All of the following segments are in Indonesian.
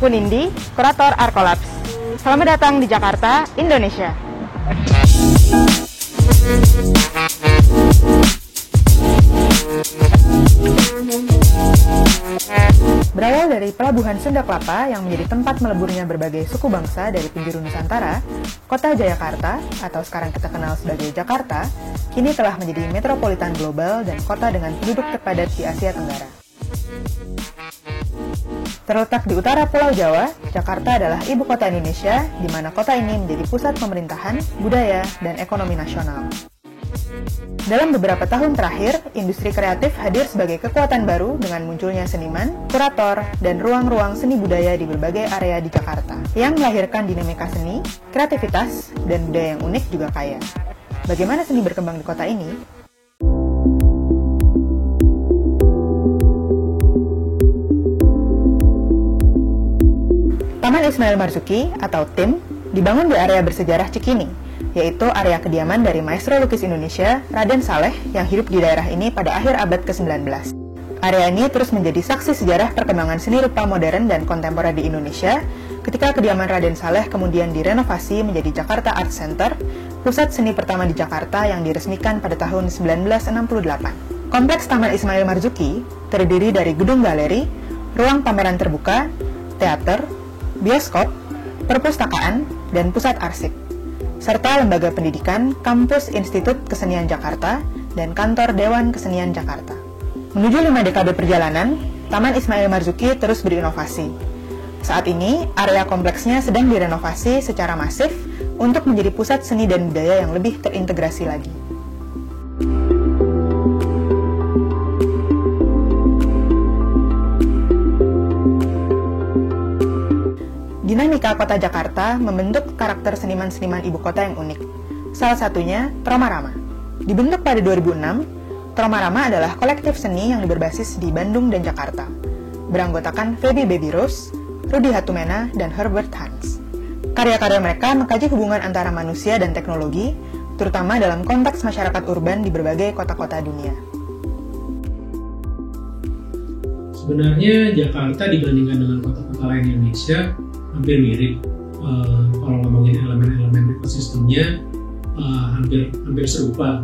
Aku Nindi, kurator Arkolabs. Selamat datang di Jakarta, Indonesia. Berawal dari Pelabuhan Sunda Kelapa yang menjadi tempat meleburnya berbagai suku bangsa dari penjuru Nusantara, kota Jayakarta, atau sekarang kita kenal sebagai Jakarta, kini telah menjadi metropolitan global dan kota dengan penduduk terpadat di Asia Tenggara. Terletak di utara Pulau Jawa, Jakarta adalah ibu kota Indonesia, di mana kota ini menjadi pusat pemerintahan, budaya, dan ekonomi nasional. Dalam beberapa tahun terakhir, industri kreatif hadir sebagai kekuatan baru dengan munculnya seniman, kurator, dan ruang-ruang seni budaya di berbagai area di Jakarta, yang melahirkan dinamika seni, kreativitas, dan budaya yang unik juga kaya. Bagaimana seni berkembang di kota ini? Taman Ismail Marzuki atau TIM dibangun di area bersejarah Cikini, yaitu area kediaman dari maestro lukis Indonesia, Raden Saleh, yang hidup di daerah ini pada akhir abad ke-19. Area ini terus menjadi saksi sejarah perkembangan seni rupa modern dan kontemporer di Indonesia, ketika kediaman Raden Saleh kemudian direnovasi menjadi Jakarta Art Center, pusat seni pertama di Jakarta yang diresmikan pada tahun 1968. Kompleks Taman Ismail Marzuki terdiri dari gedung galeri, ruang pameran terbuka, teater, bioskop, perpustakaan, dan pusat arsip, serta lembaga pendidikan, kampus Institut Kesenian Jakarta, dan kantor Dewan Kesenian Jakarta. Menuju 5 dekade perjalanan, Taman Ismail Marzuki terus berinovasi. Saat ini, area kompleksnya sedang direnovasi secara masif untuk menjadi pusat seni dan budaya yang lebih terintegrasi lagi. Dinamika kota Jakarta membentuk karakter seniman-seniman ibu kota yang unik. Salah satunya Roma Rama. Dibentuk pada 2006, Roma Rama adalah kolektif seni yang berbasis di Bandung dan Jakarta. Beranggotakan Feby Baby Rose, Rudy Hatumena, dan Herbert Hans. Karya-karya mereka mengkaji hubungan antara manusia dan teknologi, terutama dalam konteks masyarakat urban di berbagai kota-kota dunia. Sebenarnya Jakarta dibandingkan dengan kota-kota lain di Indonesia hampir mirip. Kalau ngomongin elemen-elemen ekosistemnya hampir serupa.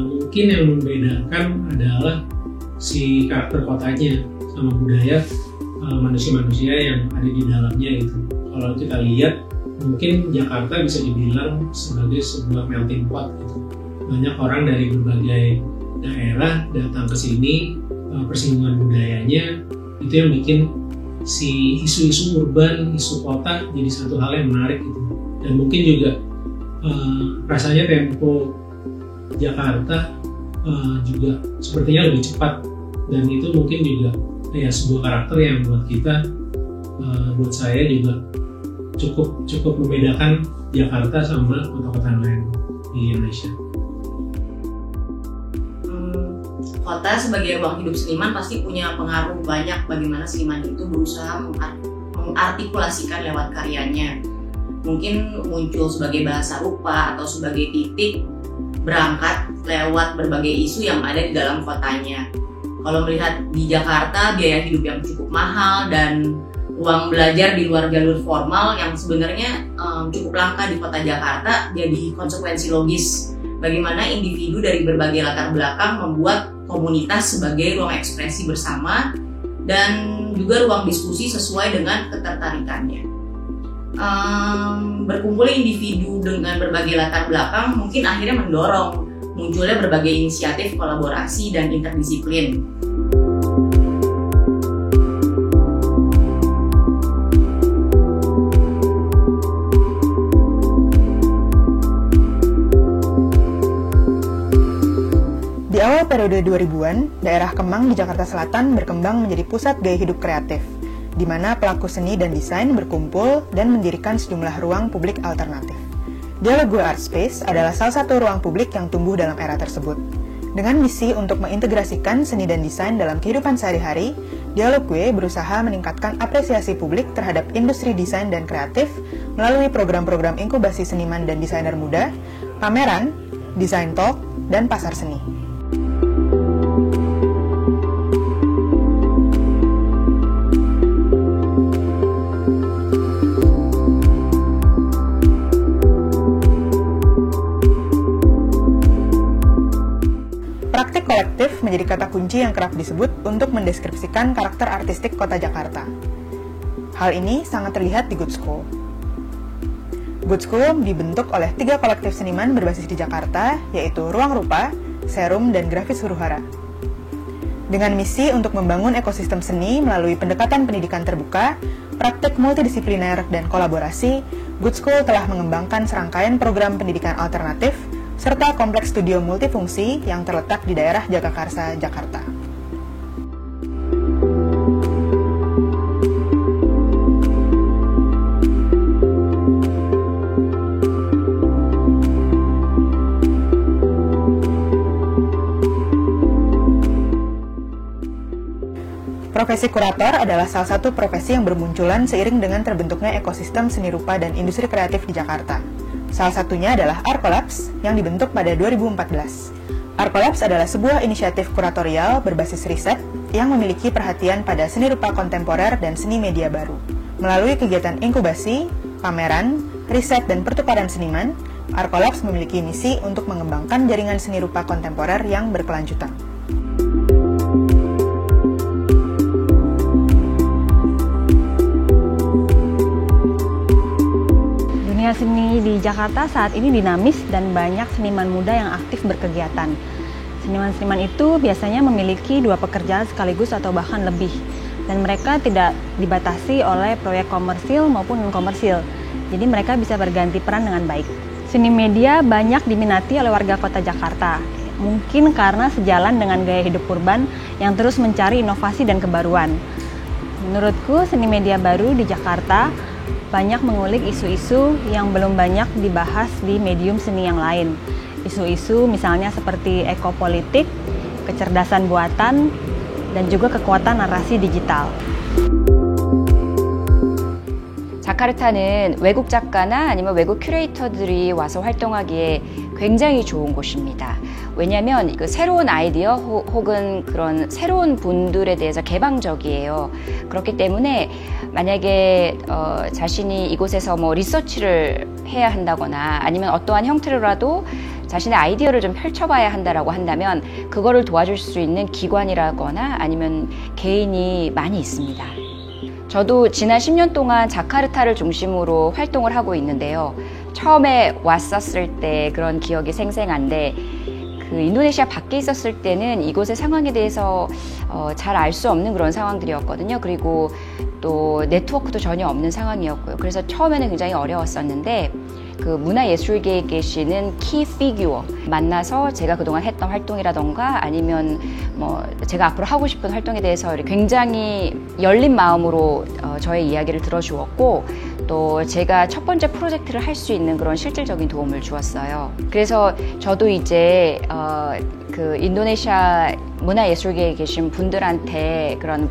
Mungkin yang membedakan adalah si karakter kotanya sama budaya manusia-manusia yang ada di dalamnya itu. Kalau kita lihat, mungkin Jakarta bisa dibilang sebagai sebuah melting pot gitu. Banyak orang dari berbagai daerah datang ke sini, persinggungan budayanya itu yang bikin si isu-isu urban, isu kota jadi satu hal yang menarik gitu. Dan mungkin juga rasanya tempo Jakarta juga sepertinya lebih cepat, dan itu mungkin juga ya sebuah karakter yang buat kita, buat saya juga cukup membedakan Jakarta sama kota-kota lain di Indonesia. Kota sebagai ruang hidup seniman pasti punya pengaruh banyak bagaimana seniman itu berusaha mengartikulasikan lewat karyanya. Mungkin muncul sebagai bahasa rupa atau sebagai titik berangkat lewat berbagai isu yang ada di dalam kotanya. Kalau melihat di Jakarta, biaya hidup yang cukup mahal dan ruang belajar di luar jalur formal yang sebenarnya cukup langka di kota Jakarta, jadi konsekuensi logis bagaimana individu dari berbagai latar belakang membuat komunitas sebagai ruang ekspresi bersama dan juga ruang diskusi sesuai dengan ketertarikannya. Berkumpul individu dengan berbagai latar belakang mungkin akhirnya mendorong munculnya berbagai inisiatif kolaborasi dan interdisiplin. Di awal periode 2000-an, daerah Kemang di Jakarta Selatan berkembang menjadi pusat gaya hidup kreatif, di mana pelaku seni dan desain berkumpul dan mendirikan sejumlah ruang publik alternatif. Dialoggue Art Space adalah salah satu ruang publik yang tumbuh dalam era tersebut. Dengan misi untuk mengintegrasikan seni dan desain dalam kehidupan sehari-hari, Dialoggue berusaha meningkatkan apresiasi publik terhadap industri desain dan kreatif melalui program-program inkubasi seniman dan desainer muda, pameran, desain talk, dan pasar seni. kolektif menjadi kata kunci yang kerap disebut untuk mendeskripsikan karakter artistik kota Jakarta. Hal ini sangat terlihat di Good School. Good School dibentuk oleh 3 kolektif seniman berbasis di Jakarta, yaitu Ruang Rupa, Serum, dan Grafis Huru-Hara. Dengan misi untuk membangun ekosistem seni melalui pendekatan pendidikan terbuka, praktik multidisipliner, dan kolaborasi, Good School telah mengembangkan serangkaian program pendidikan alternatif serta kompleks studio multifungsi yang terletak di daerah Jagakarsa, Jakarta. Profesi kurator adalah salah satu profesi yang bermunculan seiring dengan terbentuknya ekosistem seni rupa dan industri kreatif di Jakarta. Salah satunya adalah Arkolabs yang dibentuk pada 2014. Arkolabs adalah sebuah inisiatif kuratorial berbasis riset yang memiliki perhatian pada seni rupa kontemporer dan seni media baru. Melalui kegiatan inkubasi, pameran, riset, dan pertukaran seniman, Arkolabs memiliki misi untuk mengembangkan jaringan seni rupa kontemporer yang berkelanjutan. Dunia seni di Jakarta saat ini dinamis dan banyak seniman muda yang aktif berkegiatan. Seniman-seniman itu biasanya memiliki 2 pekerjaan sekaligus atau bahkan lebih, dan mereka tidak dibatasi oleh proyek komersil maupun non-komersil, jadi mereka bisa berganti peran dengan baik. Seni media banyak diminati oleh warga kota Jakarta, mungkin karena sejalan dengan gaya hidup urban yang terus mencari inovasi dan kebaruan. Menurutku, seni media baru di Jakarta banyak mengulik isu-isu yang belum banyak dibahas di medium seni yang lain. Isu-isu misalnya seperti ekopolitik, kecerdasan buatan, dan juga kekuatan narasi digital. 자카르타는 외국 작가나 아니면 외국 큐레이터들이 와서 활동하기에 굉장히 좋은 곳입니다. 왜냐하면 그 새로운 아이디어 혹은 그런 새로운 분들에 대해서 개방적이에요. 그렇기 때문에 만약에 자신이 이곳에서 뭐 리서치를 해야 한다거나 아니면 어떠한 형태로라도 자신의 아이디어를 좀 펼쳐봐야 한다라고 한다면 그거를 도와줄 수 있는 기관이라거나 아니면 개인이 많이 있습니다. 저도 지난 10년 동안 자카르타를 중심으로 활동을 하고 있는데요. 처음에 왔었을 때 그런 기억이 생생한데 그 인도네시아 밖에 있었을 때는 이곳의 상황에 대해서 잘 알 수 없는 그런 상황들이었거든요. 그리고 또 네트워크도 전혀 없는 상황이었고요. 그래서 처음에는 굉장히 어려웠었는데 그 문화예술계에 계시는 키 피규어 만나서 제가 그동안 했던 활동이라던가 아니면 뭐 제가 앞으로 하고 싶은 활동에 대해서 굉장히 열린 마음으로 저의 이야기를 들어주었고 또 제가 첫 번째 프로젝트를 할 수 있는 그런 실질적인 도움을 주었어요. 그래서 저도 이제 그 인도네시아 문화예술계에 계신 분들한테 그런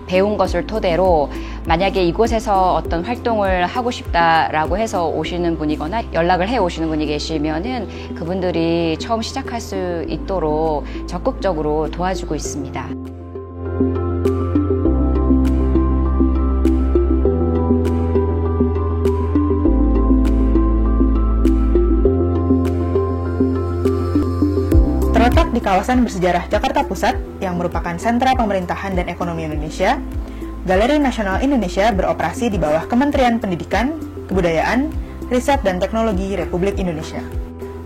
배운 것을 토대로 만약에 이곳에서 어떤 활동을 하고 싶다라고 해서 오시는 분이거나 연락을 해 오시는 분이 계시면은 그분들이 처음 시작할 수 있도록 적극적으로 도와주고 있습니다. Terletak di kawasan bersejarah Jakarta Pusat yang merupakan sentra pemerintahan dan ekonomi Indonesia, Galeri Nasional Indonesia beroperasi di bawah Kementerian Pendidikan, Kebudayaan, Riset dan Teknologi Republik Indonesia.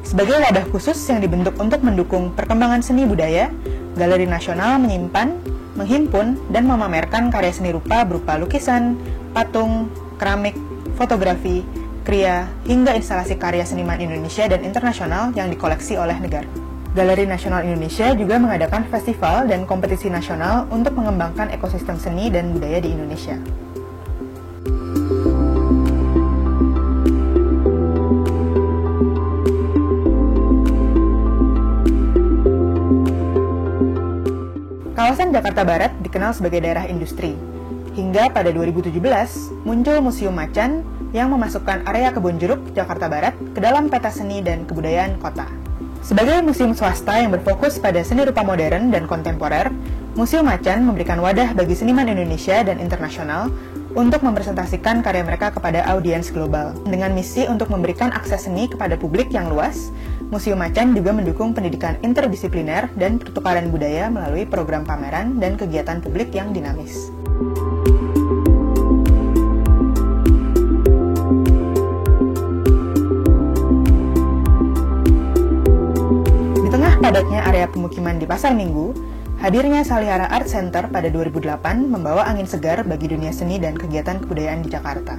Sebagai wadah khusus yang dibentuk untuk mendukung perkembangan seni budaya, Galeri Nasional menyimpan, menghimpun, dan memamerkan karya seni rupa berupa lukisan, patung, keramik, fotografi, kriya, hingga instalasi karya seniman Indonesia dan internasional yang dikoleksi oleh negara. Galeri Nasional Indonesia juga mengadakan festival dan kompetisi nasional untuk mengembangkan ekosistem seni dan budaya di Indonesia. Kawasan Jakarta Barat dikenal sebagai daerah industri. Hingga pada 2017, muncul Museum Macan yang memasukkan area Kebon Jeruk, Jakarta Barat ke dalam peta seni dan kebudayaan kota. Sebagai museum swasta yang berfokus pada seni rupa modern dan kontemporer, Museum Macan memberikan wadah bagi seniman Indonesia dan internasional untuk mempresentasikan karya mereka kepada audiens global. Dengan misi untuk memberikan akses seni kepada publik yang luas, Museum Macan juga mendukung pendidikan interdisipliner dan pertukaran budaya melalui program pameran dan kegiatan publik yang dinamis. Di tengah padatnya area pemukiman di Pasar Minggu, hadirnya Salihara Art Center pada 2008 membawa angin segar bagi dunia seni dan kegiatan kebudayaan di Jakarta.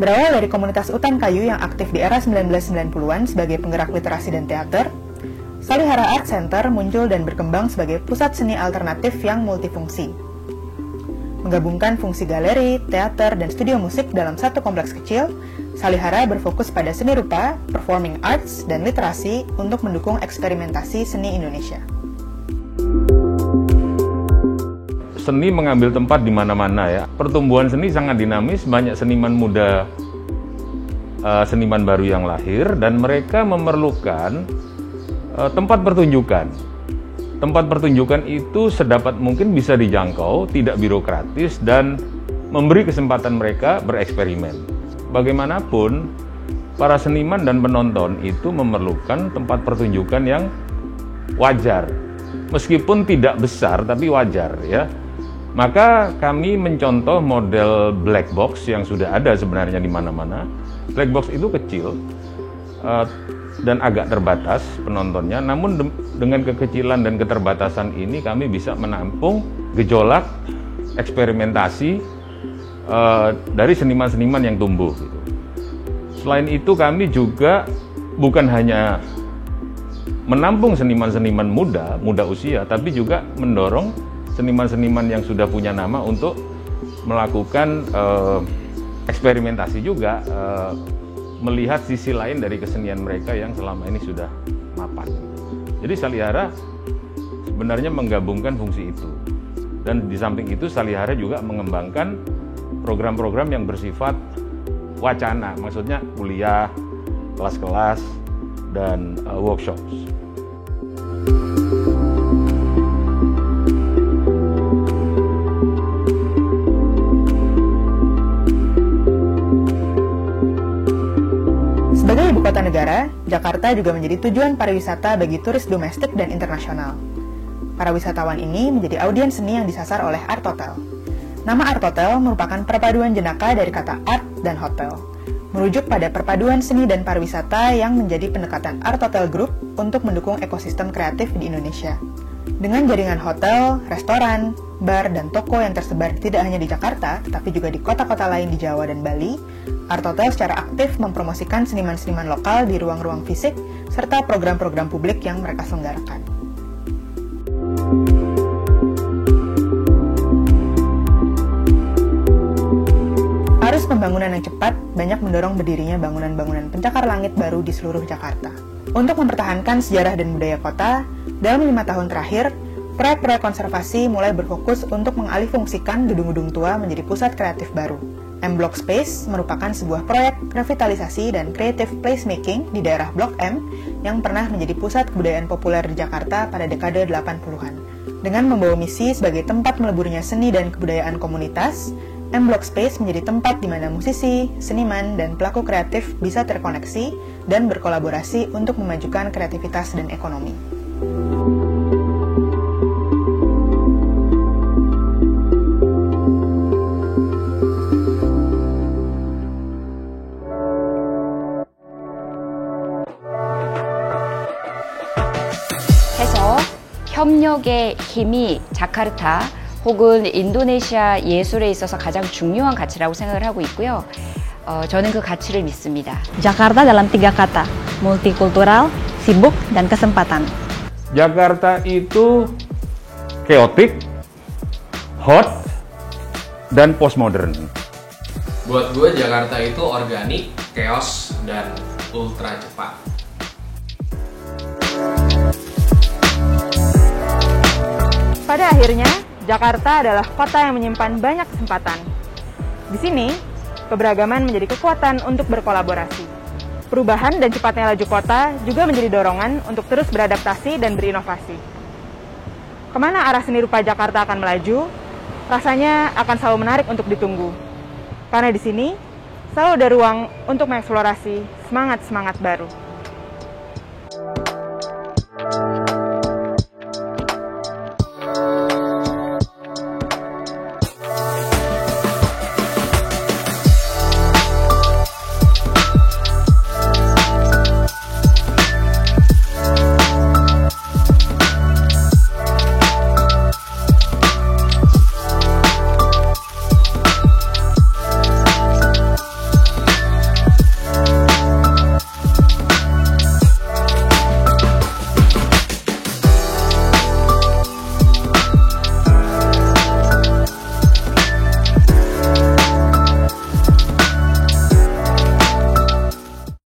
Berawal dari komunitas utan kayu yang aktif di era 1990-an sebagai penggerak literasi dan teater, Salihara Art Center muncul dan berkembang sebagai pusat seni alternatif yang multifungsi. Menggabungkan fungsi galeri, teater, dan studio musik dalam satu kompleks kecil, Salihara berfokus pada seni rupa, performing arts, dan literasi untuk mendukung eksperimentasi seni Indonesia. Seni mengambil tempat di mana-mana ya. Pertumbuhan seni sangat dinamis, banyak seniman muda, seniman baru yang lahir, dan mereka memerlukan tempat pertunjukan. Tempat pertunjukan itu sedapat mungkin bisa dijangkau, tidak birokratis, dan memberi kesempatan mereka bereksperimen. Bagaimanapun, para seniman dan penonton itu memerlukan tempat pertunjukan yang wajar. Meskipun tidak besar, tapi wajar ya. Maka kami mencontoh model black box yang sudah ada sebenarnya di mana-mana. Black box itu kecil dan agak terbatas penontonnya, namun dengan kekecilan dan keterbatasan ini kami bisa menampung gejolak eksperimentasi dari seniman-seniman yang tumbuh. Selain itu kami juga bukan hanya menampung seniman-seniman muda usia, tapi juga mendorong seniman-seniman yang sudah punya nama untuk melakukan eksperimentasi juga, melihat sisi lain dari kesenian mereka yang selama ini sudah mapan. Jadi Salihara sebenarnya menggabungkan fungsi itu. Dan di samping itu Salihara juga mengembangkan program-program yang bersifat wacana, maksudnya kuliah, kelas-kelas, dan workshops. Sebagai ibu kota negara, Jakarta juga menjadi tujuan pariwisata bagi turis domestik dan internasional. Para wisatawan ini menjadi audiens seni yang disasar oleh Art Hotel. Nama Art Hotel merupakan perpaduan jenaka dari kata art dan hotel, merujuk pada perpaduan seni dan pariwisata yang menjadi pendekatan Art Hotel Group untuk mendukung ekosistem kreatif di Indonesia. Dengan jaringan hotel, restoran, bar, dan toko yang tersebar tidak hanya di Jakarta, tetapi juga di kota-kota lain di Jawa dan Bali, Art Hotel secara aktif mempromosikan seniman-seniman lokal di ruang-ruang fisik, serta program-program publik yang mereka selenggarakan. Arus pembangunan yang cepat banyak mendorong berdirinya bangunan-bangunan pencakar langit baru di seluruh Jakarta. Untuk mempertahankan sejarah dan budaya kota, dalam 5 tahun terakhir, proyek-proyek konservasi mulai berfokus untuk mengalihfungsikan gedung-gedung tua menjadi pusat kreatif baru. M-Block Space merupakan sebuah proyek revitalisasi dan creative placemaking di daerah Blok M yang pernah menjadi pusat kebudayaan populer di Jakarta pada dekade 80-an. Dengan membawa misi sebagai tempat meleburnya seni dan kebudayaan komunitas, M-Block Space menjadi tempat di mana musisi, seniman, dan pelaku kreatif bisa terkoneksi dan berkolaborasi untuk memajukan kreativitas dan ekonomi. 해서 협력의 힘이 자카르타 혹은 인도네시아 예술에 있어서 가장 중요한 가치라고 생각을 하고 있고요. 저는 그 가치를 믿습니다. Jakarta dalam 3 kata, multikultural, sibuk, dan kesempatan. Jakarta itu chaotic, hot, dan postmodern. Buat gue Jakarta itu organik, chaos, dan ultra cepat. Pada akhirnya, Jakarta adalah kota yang menyimpan banyak kesempatan. Di sini, keberagaman menjadi kekuatan untuk berkolaborasi. Perubahan dan cepatnya laju kota juga menjadi dorongan untuk terus beradaptasi dan berinovasi. Kemana arah seni rupa Jakarta akan melaju? rasanya akan selalu menarik untuk ditunggu. Karena di sini selalu ada ruang untuk mengeksplorasi semangat-semangat baru.